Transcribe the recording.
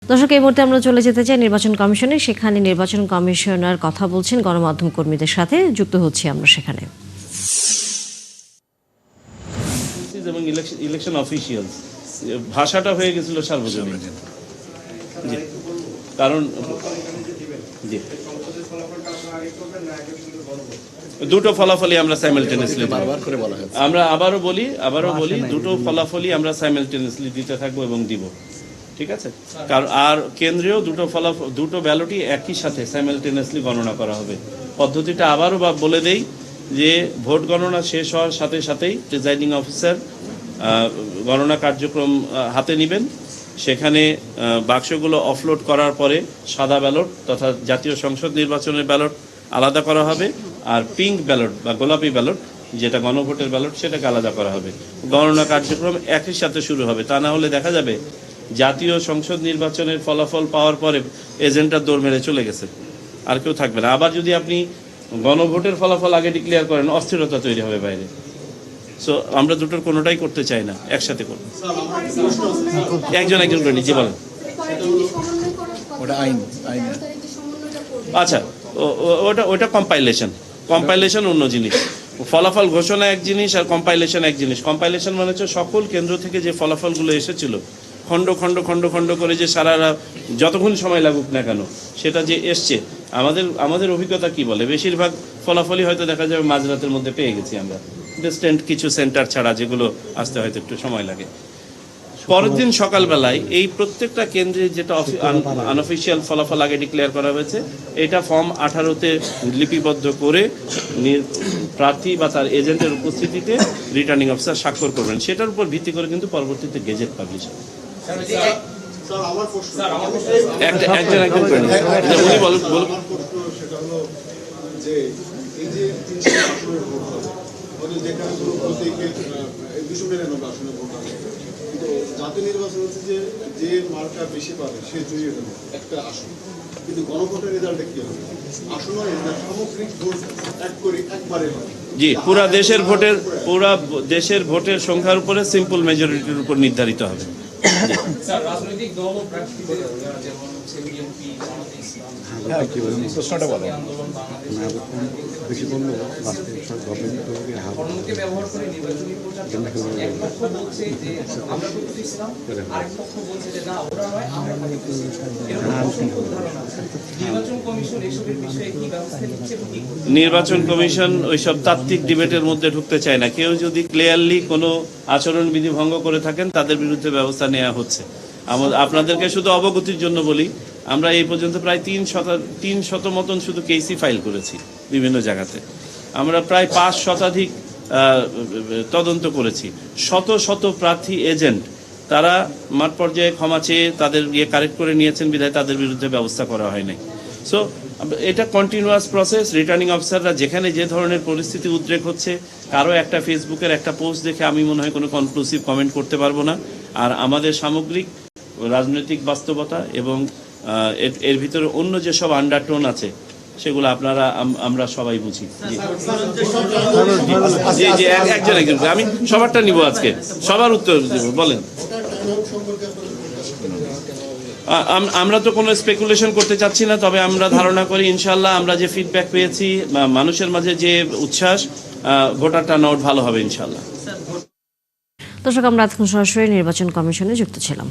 দর্শক, এই মুহূর্তে আমরা চলে যেতে চাই নির্বাচন কমিশনে। সেখানে নির্বাচন কমিশনার কথা বলছেন গণমাধ্যম কর্মীদের সাথে। যুক্ত হচ্ছি আমরা সেখানে। এবং ইলেকশন অফিসিয়াল ভাষাটা হয়ে গেছিল সার্বজনীন, কারণ দুটো ফলাফলই আমরা সাইমালটেনিয়াসলি আমরা আবারও বলি দুটো ফলাফলই আমরা সাইমালটেনিয়াসলি দিতে থাকবো এবং দিব, ঠিক আছে? কারণ আর কেন্দ্রীয় দুটো ব্যালটই একই সাথে সাইমালটেনিয়াসলি গণনা করা হবে। পদ্ধতিটা আবারও বলে দেই যে ভোট গণনা শেষ হওয়ার সাথে সাথেই প্রিজাইডিং অফিসার গণনা কার্যক্রম হাতে নেবেন। সেখানে বাক্সগুলো অফলোড করার পরে সাদা ব্যালট তথা জাতীয় সংসদ নির্বাচনের ব্যালট আলাদা করা হবে, আর পিঙ্ক ব্যালট বা গোলাপি ব্যালট যেটা গণভোটের ব্যালট সেটাকে আলাদা করা হবে। গণনা কার্যক্রম একই সাথে শুরু হবে। তা না হলে দেখা যাবে জাতীয় সংসদ নির্বাচনের ফলাফল পাওয়ার পরে এজেন্টরা দৌড় মেরে চলে গেছে, আর কেউ থাকবে না। আবার যদি আপনি গণভোটের ফলাফল আগে ডিক্লেয়ার করেন, অস্থিরতা তৈরি হবে বাইরে। সো আমরা দুটোর কোনোটাই করতে চাই না, একসাথে করব। একজন করে নিচে বলেন। আচ্ছা, ওটা কম্পাইলেশন অন্য জিনিস। ফলাফল ঘোষণা এক জিনিস আর কম্পাইলেশন এক জিনিস। কম্পাইলেশন মানে হচ্ছে সকল কেন্দ্র থেকে যে ফলাফলগুলো এসেছিল খণ্ড খণ্ড খণ্ড খণ্ড করে যে সারারা যতক্ষণ সময় লাগুক না কেন সেটা যে এসছে, আমাদের অভিজ্ঞতা কি বলে, বেশিরভাগ ফলাফলই হয়তো দেখা যাবে মাঝরাতের মধ্যে পেয়ে গেছি আমরা, ডিস্টেন্ট কিছু সেন্টার ছাড়া, যেগুলো আসতে হয়তো একটু সময় লাগে। পরের দিন সকালবেলায় এই প্রত্যেকটা কেন্দ্রে যেটা আনঅফিসিয়াল ফলাফল আগে ডিক্লেয়ার করা হয়েছে, এটা ফর্ম 18-তে লিপিবদ্ধ করে প্রার্থী বা তার এজেন্টের উপস্থিতিতে রিটার্নিং অফিসার স্বাক্ষর করবেন। সেটার উপর ভিত্তি করে কিন্তু পরবর্তীতে গেজেট পাবলিশ হবে। জাতীয় নির্বাচন হচ্ছে যে মার্কা বেশি পাবে সে জয়ী হবে একটা আসন, কিন্তু গণভোটের রেজাল্টে কি হবে? আসন সামগ্রিক ভোট এক করে একবারে হবে। জি, পুরা দেশের ভোটের সংখ্যার উপরে সিম্পল মেজরিটির উপর নির্ধারিত হবে। স্যার, রাজনৈতিক দল ও প্রার্থীদের যেমন হচ্ছে বিএনপি, জামায়াতে ইসলাম, প্রশ্নটা বলো। ধর্মকে ব্যবহার করে নির্বাচনী প্রচার চালাচ্ছে। এক পক্ষ বলছে যে আমরা করতেছিলাম, আরেক পক্ষ বলছে যে না ওরা নয় আমরা করতেছি। এরকম অসংখ্য ধারণা। নির্বাচন কমিশন এসবের বিষয়ে কি ব্যবস্থা নিচ্ছে? নির্বাচন কমিশন ওইসব তাত্ত্বিক ডিবেটের মধ্যে ঢুকতে চায় না। কেউ যদি ক্লিয়ারলি কোনো আচরণবিধি ভঙ্গ করে থাকেন তাদের বিরুদ্ধে ব্যবস্থা নেওয়া হচ্ছে। আপনাদেরকে শুধু অবগতির জন্য বলি, আমরা এই পর্যন্ত প্রায় 300 মতন শুধু কেসি ফাইল করেছি বিভিন্ন জায়গাতে। আমরা প্রায় 5 শতাধিক তদন্ত করেছি। শত প্রার্থী এজেন্ট তারা মাঠ পর্যায়ে ক্ষমা চেয়ে তাদের কারেক্ট করে নিয়েছেন বিধায় তাদের বিরুদ্ধে ব্যবস্থা করা হয় নাই। সো এটা কন্টিনিউয়াস প্রসেস। রিটার্নিং অফিসাররা যেখানে যে ধরনের পরিস্থিতি উদ্রেক হচ্ছে, কারো একটা ফেসবুকের একটা পোস্ট দেখে আমি মনে হয় কোনো কনক্লুসিভ কমেন্ট করতে পারবো না। আর আমাদের সামগ্রিক রাজনৈতিক বাস্তবতা এবং এর ভিতরে অন্য যেসব আন্ডারটোন আছে সেগুলো আমরা সবাই বুঝি। জি, একজন আমি সবারটা নিব, আজকে সবার উত্তর দেব। বলেন। আমরা তো কোনো স্পেকুলেশন করতে চাচ্ছি না, তবে আমরা ধারণা করি ইনশাল্লাহ আমরা যে ফিডব্যাক পেয়েছি, মানুষের মাঝে যে উচ্ছ্বাস, ভোটার টার্নআউট ভালো হবে ইনশাল্লাহ। দর্শক, আমরা এখন সরাসরি নির্বাচন কমিশনে যুক্ত ছিলাম।